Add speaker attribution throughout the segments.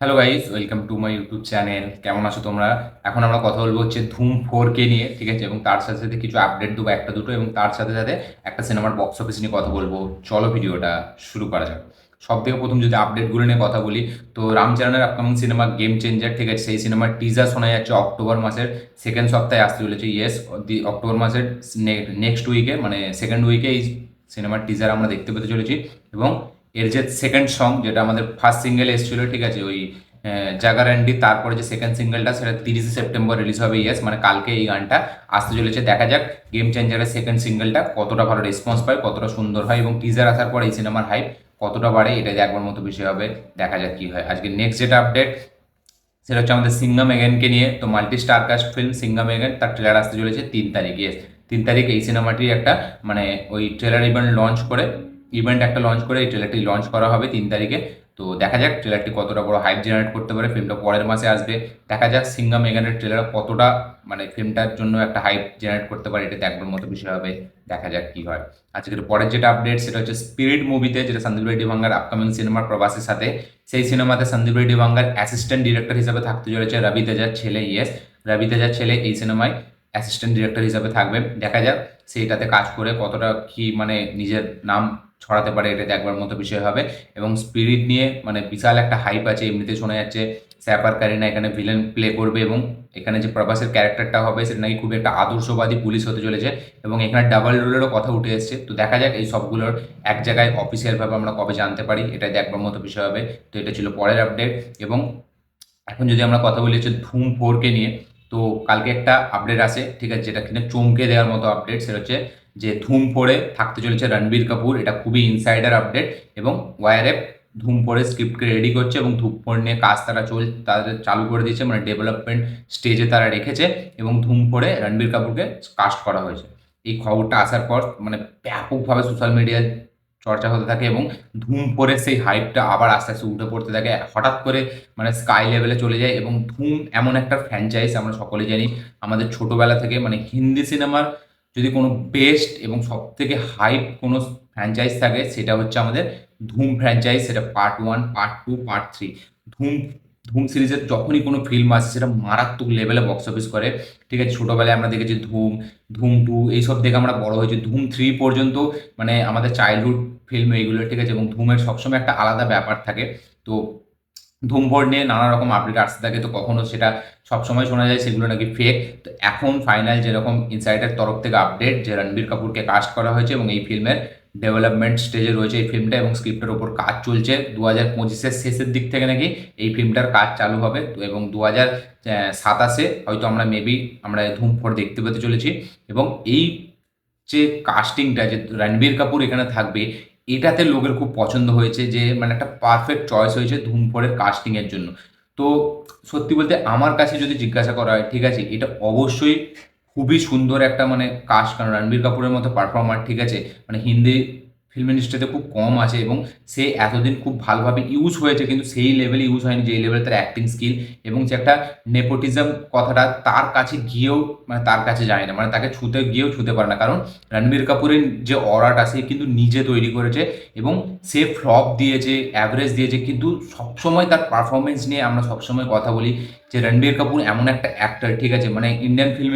Speaker 1: Hello guys, welcome to my YouTube channel. কেমন আছো তোমরা? এখন আমরা কথা বলবো হচ্ছে ধুম 4 কে নিয়ে, ঠিক আছে? এবং তার সাথে সাথে কিছু আপডেট দেবো, একটা দুটো, এবং তার সাথে সাথে একটা সিনেমার বক্স অফিস নিয়ে কথা বলবো। চলো ভিডিওটা শুরু করা যাক। সব থেকে প্রথম যদি আপডেটগুলো নিয়ে কথা বলি, তো রামচরণের আপকামিং সিনেমা গেম চেঞ্জার, ঠিক আছে, সেই সিনেমার টিজার শোনা যাচ্ছে অক্টোবর মাসের সেকেন্ড সপ্তাহে আসতে চলেছে। ইয়েস, অক্টোবর মাসের নেক্সট উইকে, মানে সেকেন্ড উইকে এই সিনেমার টিজার আমরা দেখতে পেতে চলেছি। এবং এর যে সেকেন্ড সং, যেটা আমাদের ফার্স্ট সিঙ্গেল এসেছিল, ঠিক আছে, ওই জাগারান্ডি, তারপরে যে সেকেন্ড সিঙ্গেলটা সেটা 30 সেপ্টেম্বর রিলিজ হবে। ইয়েস, মানে কালকে এই গানটা আসতে চলেছে। দেখা যাক গেম চেঞ্জারের সেকেন্ড সিঙ্গেলটা কতটা ভালো রেসপন্স পায়, কতটা সুন্দর হয়, এবং টিজার আসার পর এই সিনেমার হাইপ কতটা বাড়ে, এটা দেখবার মতো বিষয় হবে। দেখা যাক কি হয়। আজকে নেক্সট যেটা আপডেট, সেটা হচ্ছে আমাদের সিঙ্গাম এগেনকে নিয়ে। তো multi star caste film Singham again, তার ট্রেলার আসতে চলেছে 3 তারিখ। ইয়েস, 3 তারিখ এই সিনেমাটির একটা মানে ওই ট্রেলার ইভেন্ট একটা লঞ্চ করে এই ট্রেলারটি লঞ্চ করা হবে 3 তারিখে। তো দেখা যাক ট্রেলারটি কতটা বড় হাইপ জেনারেট করতে পারে। ফিল্মটা পরের মাসে আসবে। দেখা যাক সিঙ্গাম এগেনের ট্রেলার কতটা মানে ফিল্মটার জন্য একটা হাইপ জেনারেট করতে পারে, এটা দেখবার মতো বিষয় হবে। দেখা যাক কি হয়। আজকের পরের যেটা আপডেট, সেটা হচ্ছে স্পিরিট মুভিতে, যেটা সন্দীপ রেড্ডি ভাঙ্গার আপকামিং সিনেমার প্রবাসের সাথে। সেই সিনেমাতে সন্দীপ রেড্ডি ভাঙ্গার অ্যাসিস্ট্যান্ট ডিরেক্টর হিসেবে থাকতে চলেছে রবি তেজার ছেলে। ইয়েস, রবি তেজার ছেলে এই সিনেমায় অ্যাসিস্ট্যান্ট ডিরেক্টর হিসেবে থাকবে। দেখা যাক সেইটাতে কাজ করে কতটা কি মানে নিজের নাম ছড়াতে পারে, এটা দেখবার মতো বিষয় হবে। এবং স্পিরিট নিয়ে মানে বিশাল একটা হাইপ আছে। এমনিতে শোনা যাচ্ছে স্যাপার কারিনা এখানে ভিলেন প্লে করবে, এবং এখানে যে প্রভাসের ক্যারেক্টারটা হবে সেটা নাকি খুবই একটা আদর্শবাদী পুলিশ হতে চলেছে। এবং এখানে ডাবল রোলেরও কথা উঠে এসেছে। তো দেখা যাক এই সবগুলোর এক জায়গায় অফিসিয়ালভাবে আমরা কবে জানতে পারি, এটা দেখবার মতো বিষয় হবে। তো এটা ছিল পরের আপডেট। এবং এখন যদি আমরা কথা বলি হচ্ছে ধুম 4 কে নিয়ে, তো কালকে একটা আপডেট আসে, ঠিক আছে, যেটা কিনা চমকে দেওয়ার মতো আপডেট। সেটা হচ্ছে যে ধুম 4-এ থাকতে চলেছে রণবীর কাপুর। এটা খুবই ইনসাইডার আপডেট। এবং ওয়াইআরএফ ধুম 4-এর স্ক্রিপ্টকে রেডি করছে, এবং ধুম 4 নিয়ে কাজ তাদের চালু করে দিয়েছে, মানে ডেভেলপমেন্ট স্টেজে তারা রেখেছে। এবং ধুম 4-এ রণবীর কাপুরকে কাস্ট করা হয়েছে। এই খবরটা আসার পর মানে ব্যাপকভাবে সোশ্যাল মিডিয়ায় চর্চা হতে থাকে, এবং ধুম 4-এর সেই হাইপটা আবার আস্তে আস্তে উঠে পড়তে থাকে। হঠাৎ করে মানে স্কাই লেভেলে চলে যায়। এবং ধুম এমন একটা ফ্র্যাঞ্চাইজ, আমরা সকলেই জানি আমাদের ছোটবেলা থেকে, মানে হিন্দি সিনেমার যদি কোনো বেস্ট এবং সব থেকে হাইপ কোনো ফ্র্যাঞ্চাইজ থাকে, সেটা হচ্ছে আমাদের ধুম ফ্র্যাঞ্চাইজ। সেটা পার্ট 1, পার্ট 2, পার্ট 3। ধুম ধুম সিরিজের যখনই কোনো ফিল্ম আসে সেটা মারাত্মক লেভেলে বক্স অফিস করে। ঠিক আছে, ছোটোবেলায় আমরা দেখেছি ধুম 2 এইসব দেখে আমরা বড় হয়েছি। ধুম 3 পর্যন্ত মানে আমাদের চাইল্ডহুড ফিল্ম এইগুলো, ঠিক আছে। এবং ধুমের সবসময় একটা আলাদা ব্যাপার থাকে। তো ধুম 4 নিয়ে নানা রকম আপডেট আসতে থাকে। তো কখনো সেটা সবসময় শোনা যায় সেগুলো নাকি ফেক। তো এখন ফাইনাল যেরকম ইনসাইডের তরফ থেকে আপডেট, যে রণবীর কাপুরকে কাস্ট করা হয়েছে, এবং এই ফিল্মের ডেভেলপমেন্ট স্টেজে রয়েছে এই ফিল্মটা, এবং স্ক্রিপ্টের ওপর কাজ চলছে। 2025-এর শেষের দিক থেকে নাকি এই ফিল্মটার কাজ চালু হবে। তো এবং 2027-এ হয়তো আমরা মেবি আমরা ধুম 4 দেখতে পেতে চলেছি। এবং এই যে কাস্টিংটা, যে রণবীর কাপুর এখানে থাকবে, এটাতে লোকের খুব পছন্দ হয়েছে, যে মানে একটা পারফেক্ট চয়েস হয়েছে ধুম 4-এর কাস্টিংয়ের জন্য। তো সত্যি বলতে আমার কাছে যদি জিজ্ঞাসা করা হয়, ঠিক আছে, এটা অবশ্যই খুবই সুন্দর একটা মানে কাস্ট। কারণ রণবীর কাপুরের মতো পারফর্মার, ঠিক আছে, মানে হিন্দি ফিল্ম ইন্ডাস্ট্রিতে খুব কম আছে। এবং সে এতদিন খুব ভালোভাবে ইউজ হয়েছে, কিন্তু সেই লেভেলে ইউজ হয়নি যে লেভেলে তার অ্যাক্টিং স্কিল, এবং যে একটা নেপোটিজম কথাটা তার কাছে গিয়েও মানে তার কাছে যায় না, মানে তাকে ছুতে গিয়েও ছুতে পারে না। কারণ রণবীর কাপুরের যে অরাটা সে কিন্তু নিজে তৈরি করেছে। এবং সে ফ্লপ দিয়েছে, অ্যাভারেজ দিয়েছে, কিন্তু সবসময় তার পারফরমেন্স নিয়ে আমরা সবসময় কথা বলি যে রণবীর কাপুর এমন একটা অ্যাক্টর, ঠিক আছে, মানে ইন্ডিয়ান ফিল্ম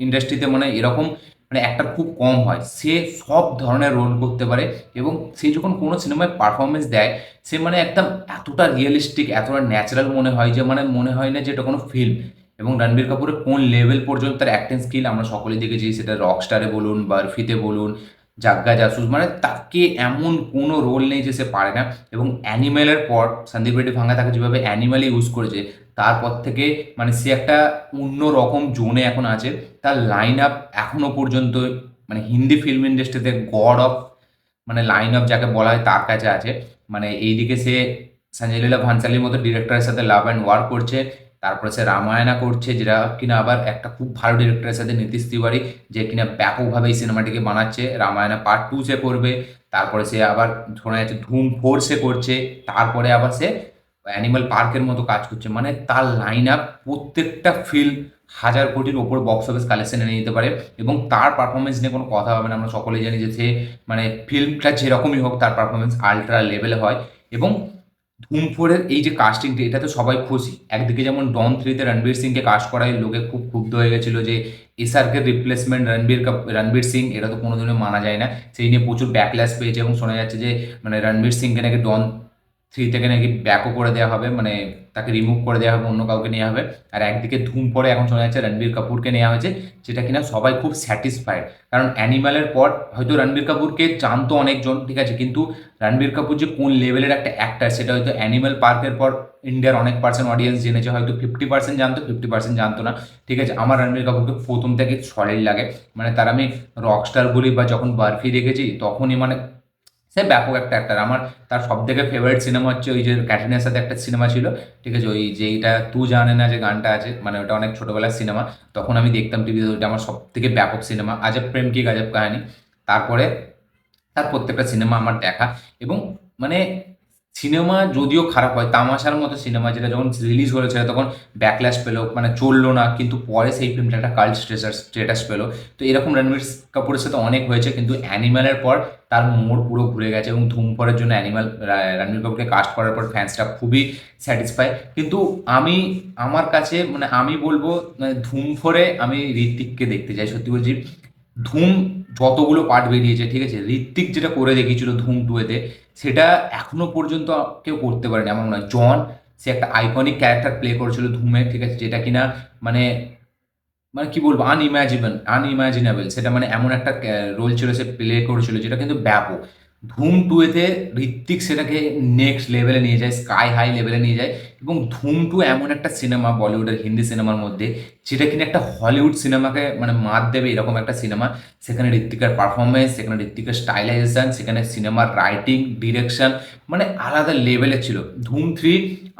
Speaker 1: ইন্ডাস্ট্রিতে মানে এরকম মানে অ্যাক্টর খুব কম হয়। সে সব ধরনের রোল করতে পারে। এবং সে যখন কোনো সিনেমায় পারফরমেন্স দেয়, সে মানে একদম এতটা রিয়েলিস্টিক, এতটা ন্যাচারাল মনে হয়, যে মানে মনে হয় না যে এটা কোনো ফিল্ম। এবং রণবীর কাপুরের কোন লেভেল পর্যন্ত তার অ্যাক্টিং স্কিল আমরা সকলেই দেখেছি, সেটা রকস্টারে বলুন, বারফিতে বলুন, জাগ্গা জাসুস, মানে তাকে এমন কোনো রোল নেই যে সে পারে না। এবং অ্যানিমেলের পর সন্দীপ রেড্ডি ভাঙ্গা তাকে যেভাবে অ্যানিমেলে ইউজ করেছে, তারপর থেকে মানে সে একটা অন্য রকম জোনে এখন আছে। তার লাইন আপ এখনো পর্যন্ত মানে হিন্দি ফিল্ম ইন্ডাস্ট্রিতে গড অফ মানে লাইন আপ যাকে বলা হয় তার কাছে আছে। মানে এইদিকে সে সঞ্জয় লীলা ভানসালির মতো ডিরেক্টরের সাথে লাভ অ্যান্ড ওয়ার করছে। তারপরে সে রামায়ণা করছে, যেটা কিনা আবার একটা খুব ভালো ডিরেক্টরের সাথে নীতিশ তিওয়ারি, যে কিনা ব্যাপকভাবে এই সিনেমাটিকে বানাচ্ছে। রামায়ণা পার্ট 2 সে করবে। তারপরে সে আবার শোনা যাচ্ছে ধুম 4 সে করছে। তারপরে আবার সে অ্যানিমাল পার্কের মতো কাজ করছে। মানে তার লাইন আপ প্রত্যেকটা ফিল্ম হাজার কোটির ওপর বক্স অফিস কালেকশন এনে নিতে পারে। এবং তার পারফরমেন্স নিয়ে কোনো কথা হবে না। আমরা সকলেই জানি যে সে মানে ফিল্মটা যেরকমই হোক তার পারফরমেন্স আল্ট্রা লেভেলে হয়। এবং ধুম ফোরের এই যে কাস্টিংটা, এটা তো সবাই খুশি। একদিকে যেমন ডন থ্রিতে রণবীর সিংকে কাস্ট করায় লোকে খুব ক্ষুব্ধ হয়ে গেছিল যে এসআরকে রিপ্লেসমেন্ট রণবীর সিং, এটা তো কোনোদিনও মানা যায় না। সেই নিয়ে প্রচুর ব্যাকল্যাশ পেয়েছে এবং শোনা যাচ্ছে যে মানে রণবীর সিংকে নাকি ডন থ্রি থেকে নাকি ব্যাকও করে দেওয়া হবে, মানে তাকে রিমুভ করে দেওয়া হবে, অন্য কাউকে নেওয়া হবে। আর একদিকে ধুম পরে এখন শোনা যাচ্ছে রণবীর কাপুরকে নেওয়া হয়েছে, যেটা কিনা সবাই খুব স্যাটিসফাইড। কারণ অ্যানিমালের পর হয়তো রণবীর কাপুরকে জানতো অনেকজন, ঠিক আছে, কিন্তু রণবীর কাপুর যে কোন লেভেলের একটা অ্যাক্টার সেটা হয়তো অ্যানিমাল পার্কের পর ইন্ডিয়ার অনেক পার্সেন্ট অডিয়েন্স জেনেছে। হয়তো 50% জানতো, 50% জানতো না, ঠিক আছে। আমার রণবীর কাপুরকে প্রথম থেকে সলিড লাগে, মানে তার আমি রকস্টার বলি বা যখন বার্ফি দেখেছি তখনই মানে সে ব্যাপক একটা অ্যাক্টার। আমার তার সব থেকে ফেভারিট সিনেমা হচ্ছে ওই যে ক্যাটরিনার সাথে একটা সিনেমা ছিল, ঠিক আছে, ওই যেইটা তু জানে না যে গানটা আছে, মানে ওটা অনেক ছোটবেলার সিনেমা, তখন আমি দেখতাম টিভিতে। ওইটা আমার সব থেকে ব্যাপক সিনেমা, আজব প্রেম কি গজব কাহিনী। তারপরে তার প্রত্যেকটা সিনেমা আমার দেখা। এবং মানে সিনেমা যদিও খারাপ হয়, তামাশার মতো সিনেমা যেটা যখন রিলিজ হয়েছে তখন ব্যাকল্যাশ পেলো, মানে চললো না, কিন্তু পরে সেই ফিল্মটা একটা কাল্ট স্টেটাস পেলো। তো এরকম রণবীর কাপুরের সাথে অনেক হয়েছে, কিন্তু অ্যানিমালের পর তার মোড় পুরো ঘুরে গেছে এবং ধুম পরের জন্য রণবীর কাপুরকে কাস্ট করার পর ফ্যান্সরা খুবই স্যাটিসফাই। কিন্তু আমি আমার কাছে মানে আমি বলবো মানে ধুম ফোরে আমি ঋত্বিককে দেখতে চাই, সত্যি বলছি। ধুম যতগুলো পার্ট বেরিয়েছে, ঠিক আছে, ঋত্বিক যেটা করে দেখিয়েছিল ধুম টুয়েতে, সেটা এখনো পর্যন্ত কেউ করতে পারেনি এমন নয়। জন, সে একটা আইকনিক ক্যারেক্টার প্লে করেছিল ধুমে, ঠিক আছে, যেটা কিনা মানে মানে কি বলবো, আনইমাজিনেবল। সেটা মানে এমন একটা রোল ছিল সে প্লে করেছিল যেটা কিন্তু ব্যাপক। ধুম টুয়েতে ঋত্বিক সেটাকে নেক্সট লেভেলে নিয়ে যায়, স্কাই হাই লেভেলে নিয়ে যায়। এবং ধুম টু এমন একটা সিনেমা বলিউডের হিন্দি সিনেমার মধ্যে, যেটা কিনা একটা হলিউড সিনেমাকে মানে মাত দেবে এরকম একটা সিনেমা। সেখানে ঋত্বিকের পারফরমেন্স, সেখানে ঋত্বিকের স্টাইলাইজেশন, সেখানে সিনেমার রাইটিং, ডিরেকশন মানে আলাদা লেভেলের ছিল। ধুম থ্রি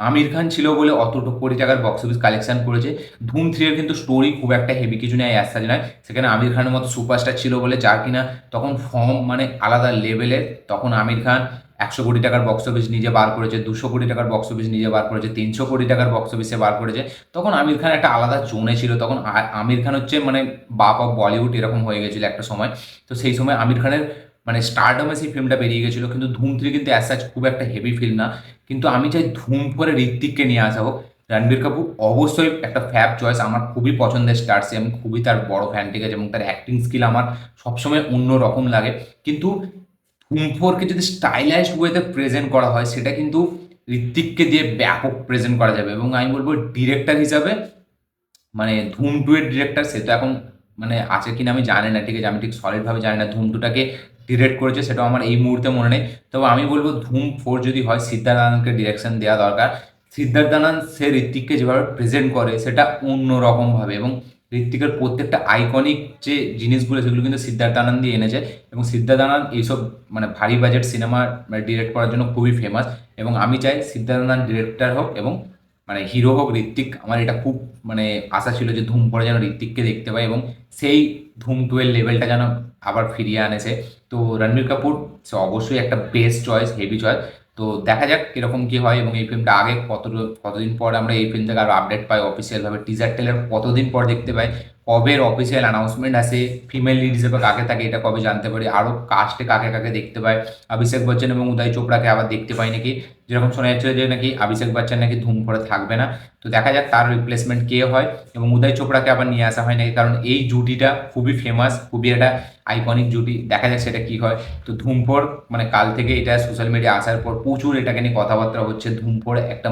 Speaker 1: আমির খান ছিল বলে অতটুকু কোটি টাকার বক্স অফিস কালেকশন করেছে। ধুম থ্রি এর কিন্তু স্টোরি খুব একটা হেভি কিছু নেই, অ্যাজ নয়। সেখানে আমির খানের মতো সুপারস্টার ছিল বলে, যার কিনা তখন ফর্ম মানে আলাদা লেভেলের। তখন আমির খান 100 কোটি টাকার বক্স অফিস নিজে বার করেছে, 200 কোটি টাকার বক্স অফিস নিজে বার করেছে, 300 কোটি টাকার বক্স অফিসে বার করেছে। তখন আমির খান একটা আলাদা জোনে ছিল। তখন আমির খান হচ্ছে মানে বাপ অফ বলিউড এরকম হয়ে গেছিল একটা সময়। তো সেই সময় আমির খানের মানে স্টারডমে সেই ফিল্মটা বেরিয়ে গেছিলো। কিন্তু ধুম থ্রি কিন্তু অ্যাজ সাচ খুব একটা হেভি ফিল্ম না। কিন্তু আমি চাই ধুম করে ঋত্বিককে নিয়ে আসা হোক। রণবীর কাপুর অবশ্যই একটা ফ্যাব চয়েস, আমার খুবই পছন্দের স্টার, সে আমি খুবই তার বড় ফ্যান, ঠিক আছে, এবং তার অ্যাক্টিং স্কিল আমার সবসময় অন্য রকম লাগে। কিন্তু ধুমফোরকে যদি স্টাইলাইজড ওয়েতে প্রেজেন্ট করা হয়, সেটা কিন্তু ঋত্বিককে দিয়ে ব্যাপক প্রেজেন্ট করা যাবে। এবং আমি বলবো ডিরেক্টর হিসাবে মানে ধুম টু এর ডিরেক্টর সে তো এখন মানে আছে কিনা আমি জানি না, ঠিক আছে, আমি ঠিক সলিডভাবে জানি না ধুম টুটাকে ডিরেক্ট করেছে, সেটাও আমার এই মুহূর্তে মনে নেই। তবে আমি বলবো ধুম ফোর যদি হয়, সিদ্ধার্থ আনন্দকে ডিরেকশন দেওয়া দরকার। সিদ্ধার্থ আনন্দ সে ঋত্বিককে যেভাবে প্রেজেন্ট করে সেটা অন্য রকমভাবে, এবং ঋত্বিকের প্রত্যেকটা আইকনিক যে জিনিসগুলো সেগুলো কিন্তু সিদ্ধার্থ আনন্দই এনেছে। এবং সিদ্ধার্থ আনন্দ এইসব মানে ভারী বাজেট সিনেমা ডিরেক্ট করার জন্য খুবই ফেমাস। এবং আমি চাই সিদ্ধার্থ আনন্দ ডিরেক্টর হোক এবং মানে হিরো হোক ঋত্বিক। আমার এটা খুব মানে আশা ছিল যে ধুম পরে যেন ঋত্বিককে দেখতে পাই এবং সেই ধুম টুয়ের লেভেলটা যেন আবার ফিরিয়ে আনেছে। তো রণবীর কাপুর সে অবশ্যই একটা বেস্ট চয়েস, হেভি চয়েস। তো দেখা যাক কিরকম কি হয়। এবং এই ফিল্মটা আগে কতদিন পর আমরা এই ফিল্ম থেকে আরও আপডেট পাই অফিসিয়ালভাবে, টিজার টেলার কতদিন পর দেখতে পাই, কবে অফিসিয়াল অ্যানাউন্সমেন্ট আসে, ফিমেল লিড হিসেবে কাকে থাকে এটা কবে জানতে পারি, আরও কাস্টে কাকে কাকে দেখতে পাই, অভিষেক বচ্চন এবং উদয় চোপড়াকে আবার দেখতে পাই নাকি। যেরকম শোনা যাচ্ছিল যে নাকি অভিষেক বচ্চন নাকি ধুম করে থাকবে না। তো দেখা যাক তার রিপ্লেসমেন্ট কে হয় এবং উদয় চোপড়াকে আবার নিয়ে আসা হয় নাকি, কারণ এই জুটিটা খুবই ফেমাস, খুবই একটা আইকনিক জুটি। দেখা যাক সেটা কি হয়। তো ধুমপোর মানে কাল থেকে এটা সোশ্যাল মিডিয়া আসার পর প্রচুর এটাকে নিয়ে কথাবার্তা হচ্ছে। ধুমপোর একটা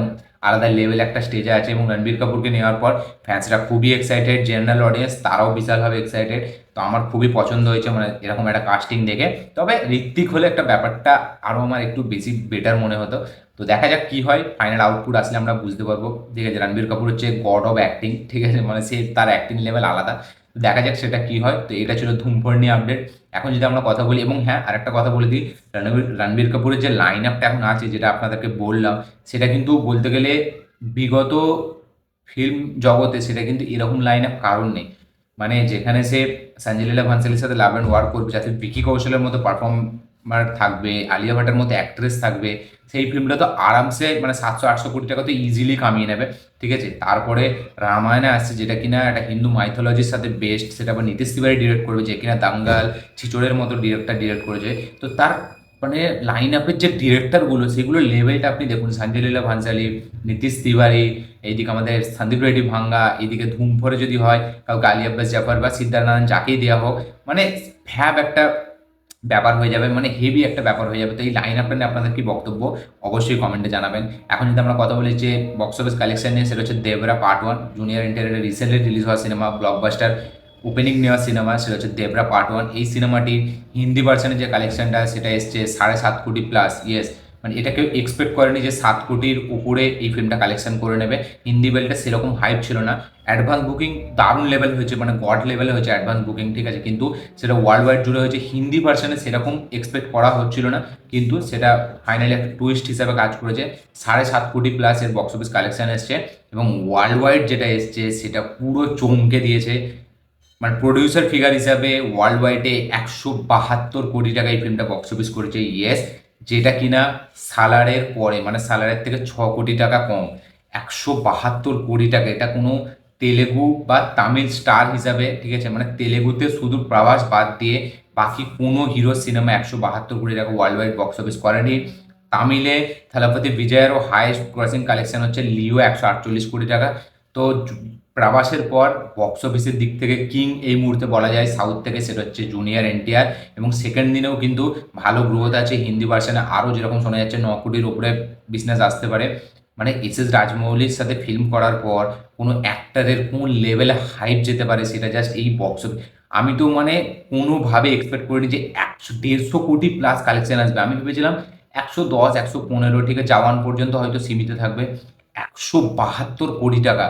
Speaker 1: আলাদা লেভেল একটা স্টেজে আছে এবং রণবীর কাপুরকে নেওয়ার পর ফ্যান্সরা খুবই এক্সাইটেড, জেনারেল অডিয়েন্স তারাও বিশালভাবে এক্সাইটেড। তো আমার খুবই পছন্দ হয়েছে মানে এরকম একটা কাস্টিং দেখে। তবে ঋত্বিক হলে একটা ব্যাপারটা আরও আমার একটু বেশি বেটার মনে হতো। তো দেখা যাক কি হয়, ফাইনাল আউটপুট আসলে আমরা বুঝতে পারবো। ঠিক আছে, রণবীর কাপুর হচ্ছে গড অফ অ্যাক্টিং, ঠিক আছে, মানে সে তার অ্যাক্টিং লেভেল আলাদা। তো দেখা যাক সেটা কি হয়। তো এটা ছিল ধুমফোর নিয়ে আপডেট। এখন যদি আমরা কথা বলি, এবং হ্যাঁ আরেকটা কথা বলে দিই, রণবীর কাপুরের যে লাইন আপটা এখন আছে যেটা আপনাদেরকে বললাম, সেটা কিন্তু বলতে গেলে বিগত ফিল্ম জগতে সেটা কিন্তু এরকম লাইন আপ কারণ নেই। মানে যেখানে সে সঞ্জয় লীলা ভান্সালির সাথে লাভ অ্যান্ড ওয়ার্ক করবে, যাতে ভিকি কৌশলের মতো পারফর্মার থাকবে, আলিয়া ভাটের মতো অ্যাক্ট্রেস থাকবে, সেই ফিল্মটা তো আরামসে মানে 700-800 কোটি টাকা তো ইজিলি কামিয়ে নেবে, ঠিক আছে। তারপরে রামায়ণে আসছে যেটা কিনা একটা হিন্দু মাইথোলজির সাথে বেস্ট, সেটা আবার নীতিশ তিওয়ারি ডিরেক্ট করবে, যে কিনা দাঙ্গাল, ছিচড়ের মতো ডিরেক্টর ডিরেক্ট করেছে। তো তার মানে লাইন আপের যে ডিরেক্টরগুলো সেগুলোর লেভেলটা আপনি দেখুন, সঞ্জয় লীলা ভানসালি, নীতিশ তিওয়ারি, এইদিকে আমাদের সন্দীপ রেড্ডি ভাঙ্গা, এইদিকে ধুম ফোরে যদি হয় কাউ গালি আব্বাস জাফর বা সিদ্ধার্থ নারায়ণ যাকেই দেওয়া হোক, মানে ফ্যাব একটা ব্যাপার হয়ে যাবে, মানে হেভি একটা ব্যাপার হয়ে যাবে। তো এই লাইন আপটা নিয়ে আপনাদের কি বক্তব্য অবশ্যই কমেন্টে জানাবেন। এখন যদি আমরা কথা বলি যে বক্স অফিস কালেকশন নিয়ে, সেটা হচ্ছে Debra part 1, junior NTR recently release হওয়া সিনেমা, ব্লকবাস্টার ওপেনিং নেওয়া সিনেমা, সেটা হচ্ছে দেবরা পার্ট 1। এই সিনেমাটির হিন্দি ভার্সানের যে কালেকশনটা সেটা এসছে 7.5 কোটি প্লাস। ইয়েস, মানে এটা কেউ এক্সপেক্ট করেনি যে 7 কোটির উপরে এই ফিল্মটা কালেকশন করে নেবে। হিন্দি বেলটা সেরকম হাইপ ছিল না। অ্যাডভান্স বুকিং দারুণ লেভেল হয়েছে, মানে গড লেভেলে হয়েছে অ্যাডভান্স বুকিং, ঠিক আছে, কিন্তু সেটা ওয়ার্ল্ড ওয়াইড জুড়ে হয়েছে। হিন্দি ভার্সানে সেরকম এক্সপেক্ট করা হচ্ছিল না, কিন্তু সেটা ফাইনালি একটা টুইস্ট হিসাবে কাজ করেছে। 7.5 কোটি প্লাস এর বক্স অফিস কালেকশন এসছে, এবং ওয়ার্ল্ড ওয়াইড যেটা এসছে সেটা পুরো চমকে দিয়েছে। মানে প্রডিউসার ফিগার হিসাবে ওয়ার্ল্ড ওয়াইডে 172 কোটি টাকা এই ফিল্মটা বক্স অফিস করেছে। ইয়েস, যেটা কিনা সালারের পরে, মানে সালারের থেকে 6 কোটি টাকা কম। 172 কোটি টাকা, এটা কোনো তেলেগু বা তামিল স্টার হিসাবে, ঠিক আছে, মানে তেলেগুতে শুধু প্রভাস বাদ দিয়ে বাকি কোনো হিরো সিনেমা 172 কোটি টাকা ওয়ার্ল্ড ওয়াইড বক্স অফিস করেনি। তামিলে থালাপতি বিজয়েরও হাইয়েস্ট ক্রসিং কালেকশন হচ্ছে লিও, 148 কোটি টাকা। তো প্রভাসের পর বক্স অফিসের দিক থেকে কিং এই মুহূর্তে বলা যায় সাউথ থেকে, সেটা হচ্ছে জুনিয়র এনটিআর। এবং সেকেন্ড দিনেও কিন্তু ভালো গ্রোথ আছে। হিন্দি ভার্সানে আরও যেরকম শোনা যাচ্ছে 9 কোটির উপরে বিজনেস আসতে পারে। মানে এস রাজমৌলির সাথে ফিল্ম করার পর কোনো অ্যাক্টারের কোন লেভেলে হাইপ যেতে পারে সেটা জাস্ট এই বক্স অফিস। আমি তো মানে কোনোভাবে এক্সপেক্ট করিনি যে 150 কোটি প্লাস কালেকশন আসবে। আমি ভেবেছিলাম 110, 115, ঠিক আছে, জওয়ান পর্যন্ত হয়তো সীমিত থাকবে। 172 কোটি টাকা,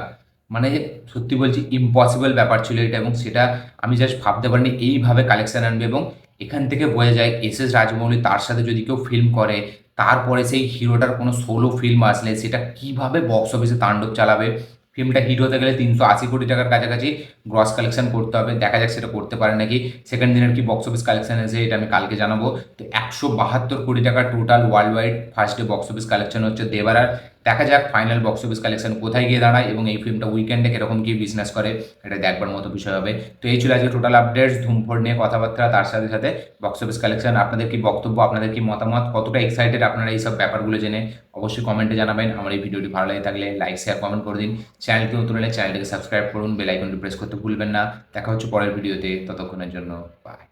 Speaker 1: মানে সত্যি বলছি ইম্পসিবল ব্যাপার ছিল এটা, এবং সেটা আমি জাস্ট ভাবতে পারিনি এইভাবে কালেকশন আনবে। এবং এখান থেকে বোঝা যায় এস রাজমৌলি তার সাথে যদি কেউ ফিল্ম করে, তারপরে সেই হিরোটার কোনো সোলো ফিল্ম আসলে সেটা কিভাবে বক্স অফিসে তাণ্ডব চালাবে। ফিল্মটা হিট হতে গেলে 380 কোটি টাকার কাছাকাছি গ্রস কালেকশন করতে হবে, দেখা যাক সেটা করতে পারে নাকি। সেকেন্ড দিনের কি বক্স অফিস কালেকশন এসে এটা আমি কালকে জানাবো। তো 172 কোটি টাকা total world wide first day box office collection হচ্ছে দেবারার। দেখা যাক ফাইনাল বক্স অফিস কালেকশন কোথায় গিয়ে দাঁড়ায়, এবং এই ফিল্মটা উইকেন্ডে কিরকম কি বিজনেস করে, এটা দেখবার মতো বিষয় হবে। তো এই ছিল আজকে টোটাল আপডেটস, ধুমফোর নিয়ে কথাবার্তা, তার সাথে সাথে বক্স অফিস কালেকশন। আপনাদের কি বক্তব্য, আপনাদের কি মতামত, কতটা এক্সাইটেড আপনারা এই সব ব্যাপারগুলো জেনে, অবশ্যই কমেন্টে জানাবেন। আমার এই ভিডিওটি ভালো লাগে থাকলে লাইক শেয়ার কমেন্ট করে দিন। চ্যানেলটি নতুন হলে চ্যানেলটিকে সাবস্ক্রাইব করুন, বেল আইকনটি প্রেস করতে ভুলবেন না। দেখা হচ্ছে পরের ভিডিওতে, ততক্ষণের জন্য বাই।